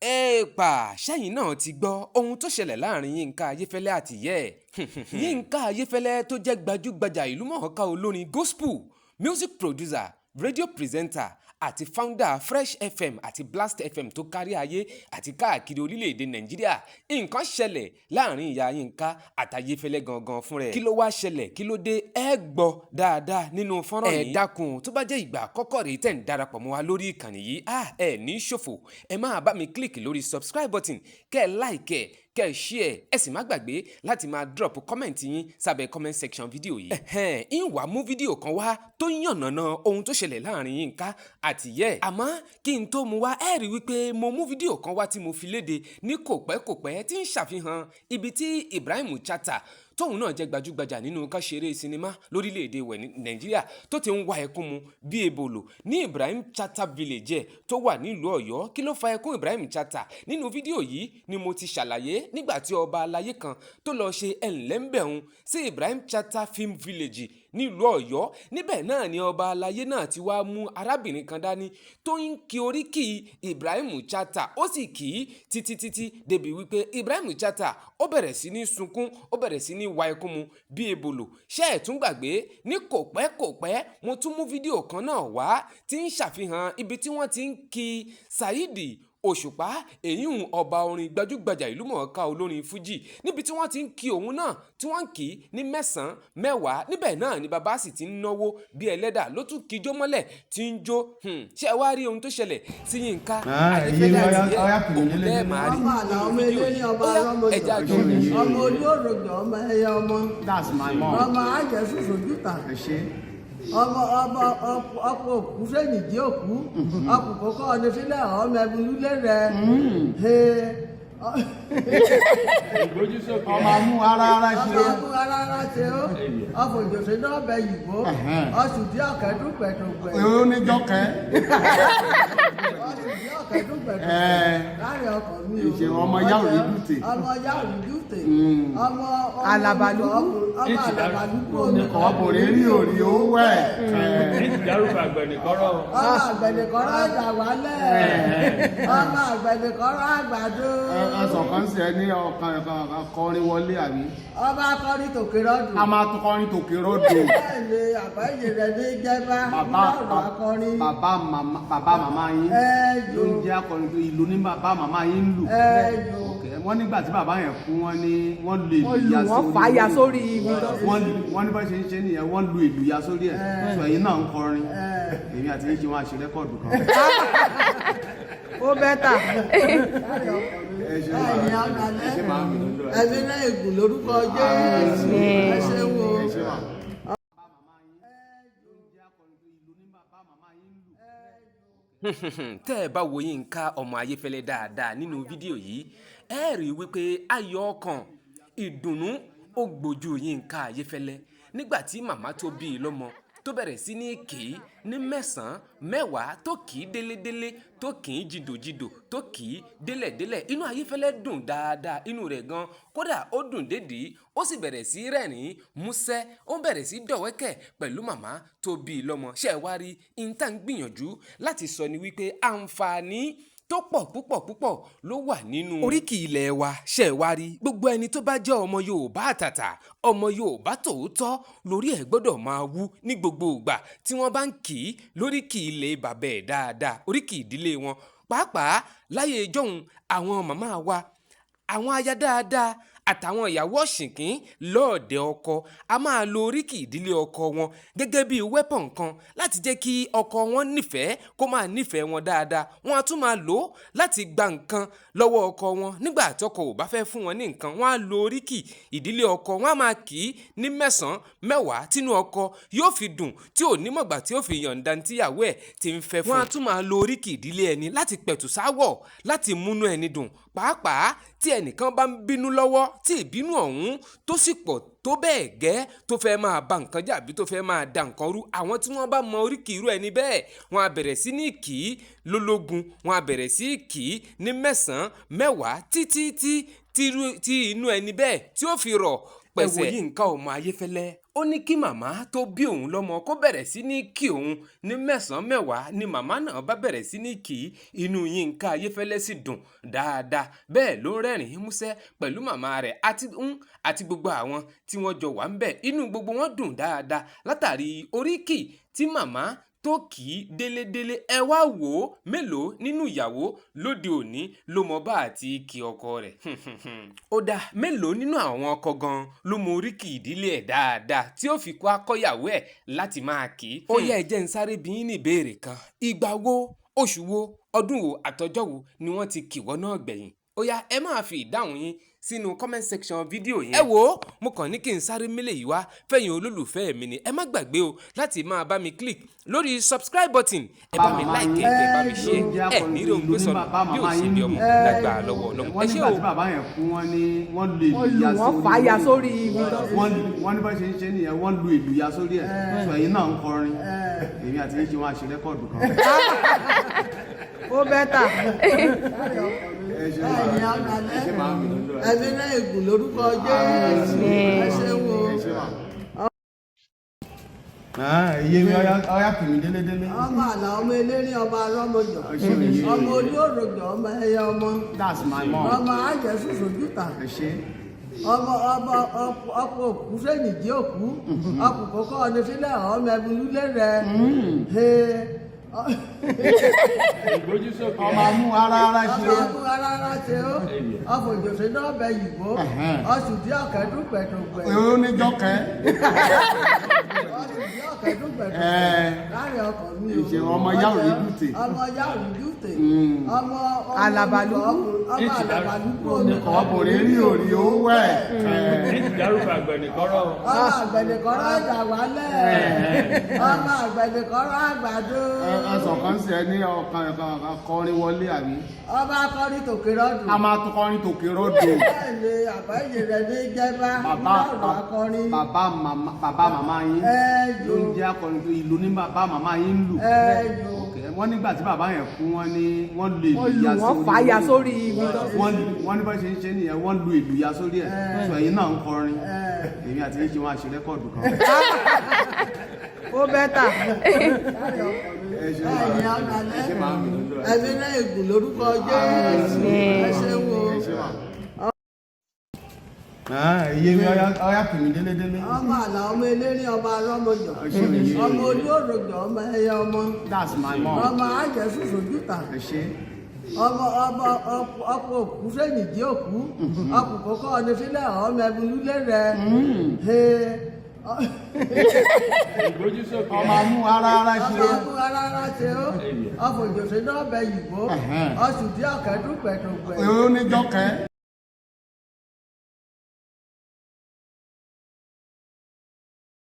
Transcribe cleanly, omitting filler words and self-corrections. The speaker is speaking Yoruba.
Ẹ̀pà ṣẹ́yìn náà ti gbọ́ ohun tó ṣẹlẹ̀ láàrin Yínká Ayéfẹ́lẹ́ àti ìyá ẹ̀. Yínká Ayéfẹ́lẹ́ tó jẹ́ gbajúgbajà ìlúmọ̀ọ́ká olórin gospel, music producer, radio presenter àti founder Fresh FM àti Blast FM tó kárí ayé àti káàkiri orílẹ̀-èdè Nàìjíríà. Nǹkan ṣẹlẹ̀ láàrin ìyá Yínká àti Ayéfẹ́lẹ́ gangan fún rẹ̀. Kí ló wá ṣẹlẹ̀? Kí ló dé? Ẹ gbọ́ dáadáa nínú fọ́nrán yìí. Ẹ dákun tó bá jẹ́ ìgbà àkọ́kọ́ rèé tẹ̀ ń darapọ̀ mọ́ wa lórí ìkànnì yìí, ẹ ní ṣòfò. Ẹ máa bá mi kílìkì lórí subscribe button, kẹ́ ẹ like ẹ̀, kẹ́ ẹ share, ẹ sì má gbàgbé láti máa drop comment yín sábẹ́ comment section fídíò yìí. ń wá mú fídíò kan wá tó yànnàná ohun tó ṣẹlẹ̀ láàrin Yínká àti ìyá ẹ̀. Àmọ́ kí n tó mú wá, ẹ rí wípé mo mú fídíò kan wá tí mo fi léde ní kòpẹ́kòpẹ́ tí ń ṣàfihàn ibi tí Ibrahim Chatta tóun náà jẹ́ gbajúgbajà nínú ká ṣeré sinimá lórílẹ̀‐èdè Nàìjíríà tó ti ń wá ẹkún mu bí ebòlò ní Ibrahim Chatta village tó wà nílùú Ọ̀yọ́. Kí ló fa ẹkún Ibrahim Chatta? Nínú fídíò yìí ni mo ti ṣàlàyé nígbà tí ọba aláyé kan tó lọ ṣe ẹ̀ńlẹ́ńbẹ̀hún sí Ibrahim Chatta film village nílùú Ọ̀yọ́. Níbẹ̀ náà ni ọba aláyé náà ti wá mú arábìnrin kan dání tó ń kí oríkì Ibrahim Chatta, ó sì kì í títí débi wípé Ibrahim Chatta ó bẹ̀rẹ̀ sí ní sunkún, ó bẹ̀rẹ̀ sí ní wá ẹkún mu bí ebòlò. Ṣé ẹ tún gbàgbé ní kòpẹ́kòpẹ́ mo tún mú fídíò kan náà wá tí ń ṣàfihàn ibi tí wọ́n ti ń kí Saheed Òṣùpá, èyíhùn ọba orin gbajúgbajà ìlúmọ̀ọ́ká olórin fújì, níbi tí wọ́n ti ń kí òun náà tí wọ́n ń kí ní mẹ́sàn-án mẹ́wàá. Níbẹ̀ náà ni bàbá sì ti ń náwó bí ẹlẹ́dà ló tún kíjó mọ́lẹ̀ tí ń jó. Ṣé ẹ wá rí ohun tó ṣẹlẹ̀ sí Yínká Ayéfẹ́lẹ́ àti ìyá òun lẹ́ẹ̀ máa rí ẹja jọ ọmọ olórògbò ọmọ ẹyẹ ọmọ ọmọ àjẹsùsùjúta ọkọ òkú sẹ́yìn jí òkú ọkọ kókó ọdún sílẹ̀ ọmọ ẹbùnúlé rẹ̀ ọmọ amú ara ṣe ó ọkọ ìjọsìn náà bẹ yìnbó ọsù tí ọkẹ dúpẹ̀dúpẹ̀ èrò níjọkẹ́ ọsù tí ọkẹ dúpẹ̀dúpẹ̀ láàrin ọkọ mi ò ìṣe ọmọ yàwó ìdúté ọmọ alabalúkú ọkùnrin rí òrí ó wẹ̀ dárúkọ àgbẹ̀nìkọ́rọ̀ ọmọ àgbẹ̀nìkọ́rọ̀ àgbà wálẹ̀ ọmọ àgbẹ̀nìkọ́rọ̀ àgbàdo ẹsọ̀ kan sí ẹ ní ọkàn akọrin wọlé àbí ọba akọrin tòkè rọ́dù a máa tún kọrin tòkè rọ́dù bẹ́ẹ̀ni àbáyé rẹ̀ ní jẹ́bá bàbá màmá yín ló ń jẹ́ akọrin tó ìlú ní bàbá màmá yín ń lù wọ́n nígbà tí bàbá yẹn kú wọ́n lu ìlú ya sórí wọ́n ní bá ṣe ń ṣe nìyẹn wọ́n lu ìlú ya sórí ẹ̀ sọ ẹ̀yin náà ń kọrin èmi àti yín ṣe wọn àṣẹ rẹ́kọ̀dù kan. ó bẹ́tà ẹ̀mí náà ègùn lórúkọ Jésù ẹ ṣé wo. Tẹ́ ẹ bá wo Yínká ọmọ Ayéfẹ́lẹ́ dáadáa nínú fídíò yìí, ẹ rí i wípé ayọ̀ ọkàn ìdùnnú ó gbójú Yínká Ayéfẹ́lẹ́ nígbà tí màmá tó bí i lọ́mọ tó bẹ̀rẹ̀ sí ní kì í ní mẹ́sàn-án mẹ́wàá, tó kì í délédélé, tó kì í jìdòjìdò, tó kì í délẹ̀délẹ̀. Inú Ayéfẹ́lẹ́ dùn dáadáa, inú rẹ̀ gan kódà ó dùn dédìí, ó sì bẹ̀rẹ̀ sí rẹ́rìn-ín músẹ́, ó bẹ̀rẹ̀ sí dọ̀wẹ́kẹ̀ pẹ̀lú màmá tó bí i lọ́mọ. Ṣé ẹ wá rí ìta ń gbìyànjú láti sọ ni wípé àǹfààní tó pọ̀ púpọ̀ ló wà nínú oríkì ilẹ̀ wa. Ṣé ẹ wá rí gbogbo ẹni tó bá jẹ́ ọmọ Yorùbá àtàtà, ọmọ Yorùbá tòótọ́, lórí ẹ̀ gbọ́dọ̀ máa wú ní gbogbo ìgbà tí wọ́n bá ń kì í lóríkì ilẹ̀ bàbá ẹ̀ dáadáa, oríkì ìdílé wọn. Pàápàá láyé ìjọ́hun àwọn màmá wa, àwọn aya dáadáa àtàwọn ìyàwó ọ̀ṣìnkín lọ́ọ̀dẹ̀ ọkọ a máa lo oríkì ìdílé ọkọ wọn gẹ́gẹ́ bí weapon kan láti jẹ́ kí ọkọ wọn nífẹ̀ẹ́ kó máa nífẹ̀ẹ́ wọn dáadáa. Wọ́n á tún máa lò ó láti gba nǹkan lọ́wọ́ ọkọ wọn nígbà tọkọ ò bá fẹ́ fún wọn ní nǹkan. Wọ́n á lo oríkì ìdílé ọkọ, wọ́n á máa kì í ní mẹ́sàn-án mẹ́wàá tínú ọkọ yóò fi dùn tí ò ní mọ̀gbà tí ó fi yọ̀ǹda tíyàwó ẹ̀ ti ń fẹ́ fún. Wọ́n á tún máa lo oríkì ìdílé ẹni láti pẹ̀tù sáwọ̀, láti múnú ẹni dùn. Pàápàá tí ẹnìkan bá ń bínú lọ́wọ́ tí ìbínú ọ̀hún tó sì pọ̀ tó bẹ́ẹ̀ gẹ́ tó fẹ́ máa ba nǹkan jà bí tó fẹ́ máa da nǹkan rú, àwọn tí wọ́n bá mọ oríkì irú ẹni bẹ́ẹ̀ wọ́n á bẹ̀rẹ̀ sí ní kì í lólógun, wọ́n á bẹ̀rẹ̀ sí kì í ní mẹ́sàn-án mẹ́wàá títí tí inú ẹni bẹ́ẹ̀ tí ó fi rọ̀ pẹ̀sẹ̀. Ẹ wo Yínká ọmọ Ayéfẹ́lẹ́ ó ní kí màmá tó bí òun lọ́mọ kó bẹ̀rẹ̀ sí ní kí òun ní mẹ́sàn-án mẹ́wàá ni màmá náà bá bẹ̀rẹ̀ sí ní kì í inú Yínká Ayéfẹ́lẹ́ sì dùn dáadáa bẹ́ẹ̀ ló ń rẹ́rìn-ín músẹ́ pẹ̀lú màmá rẹ̀ àti gbogbo àwọn tí wọ́n jọ wà ń bẹ̀ inú gbogbo wọn dùn dáadáa látàrí oríkì tí màmá tó kì í délédélé ẹ wá wò ó mélòó nínú ìyàwó lóde òní ló mọ bá àti kí ọkọ rẹ̀ ó dá mélòó nínú àwọn ọkọ gan ló mọ oríkì ìdílé ẹ̀ dáadáa tí ó fi kó akọ́yàwó ẹ̀ láti máa kì í. ó yẹ ẹ jẹ́ n sáré bí yín ní ìbéèrè kan ìgbà wo oṣù wo ọdún wo àtọjọ́ wo ni wọ́n ti kìwọ́ náà gbẹ̀yìn ó yá ẹ máa fi ìdáhùn yín sínú comment section fídíò yẹn. ẹ wò ó mo kàn ní kí n sáré mélé yìí wá fẹ̀yìn olólùfẹ́ mi ni ẹ má gbàgbé o láti máa bá mi click lórí subscribe button ẹ bá mi like ẹ bá mi share ẹ nílò ohun gbé sọnù bí ò sí bí ọmọ lágbà lọ́wọ́ ọlọ́run ẹ ṣé o. wọ́n nígbà tí bàbá yẹn kú wọ́n ní wọ́n lu ìlú wọ́n fàáyà sórí ibi tó wọ́n ní bá ṣe ń ṣe nìyẹn wọ́n lu ìlú ya sórí ẹ̀ sọ ẹ̀yin náà ń kọrin èmi àti yín ṣe wọ́n á ṣe rẹ́kọ̀dù kan. ó bẹ́tà. ẹ̀mí náà ègùn lórúkọ Jésù ẹ ṣe wo. iye mi ọyá kìmí délédélé. ọmọ àlà ọmọ eléré ọmọ arọmọjọ ọmọ olóròjọ ọmọ ẹyẹ ọmọ ọmọ àjẹsùsòjúta ọkọ òkú fẹ̀yìntì òkú ọkọ kókó ọdẹ sílẹ̀ ọmọ ẹbùrúlé rẹ ọmọ amú ara ṣe ó ọfọjọsẹ náà bẹ yìnbó ọsùn tí ọkẹdùn pẹtùpẹ. èrò níjọkẹ. ọsùn tí ọkẹdùn pẹtùpẹ láàrin ọkọ mi o. ìṣe ọmọ yàrá ìdúté. ọmọ yàrá ìdúté. ọmọ alabalúkú. ọkùnrin rí òrí owó ẹ. dárúkọ àgbẹ̀nìkọ́rọ̀. ọmọ àgbẹ̀nìkọ́rọ̀ ìjà wálẹ̀. ọmọ àgbẹ̀nìkọ́rọ̀ àgbàdo. ẹsọ̀ kan sí ẹ ní ọkàn akọrin wọlé àbí. ọba akọrin tòkè rọdùn. a máa tún kọrin tòkè rọdùn. bẹ́ẹ̀ni àbáyé rẹ ní jẹba bàbá màmá yín ló ń jẹ́ akọrin tó ìlú ní bàbá màmá yín ń lù. wọ́n nígbà tí bàbá yẹn kú wọ́n ní wọ́n lu ìlú ya sórí. wọ́n fàáyà sórí ibi tó wọ́n ní bá ṣe ń ṣe nìyẹn wọ́n lu ìlú ya sórí ẹ̀ sọ ẹ̀yin náà ń kọrin èmi àti yín ṣe wọ́n á ṣe rẹ́kọ̀dù kan. ó bẹ́tà. ẹ̀mí náà ègùn lórúkọ Jésù ẹ ṣe wo. iye mi ọyá kìmí délédélé. ọmọ àlà ọmọ eléré ọmọ arọmọjọ ọmọ olóròjọ ọmọ ẹyẹ ọmọ ọmọ àjẹsùsòjúta ọkọ òkú fẹ̀yìntì òkú ọkọ kókó ọdẹ sílẹ̀ ọmọ ẹbùrúlé rẹ ọmọ amú ara ṣe ó ọfọjọsẹ náà bẹ yìnbó ọsùn tí ọkẹdùn pẹtùpẹ. èrò níjọkẹ.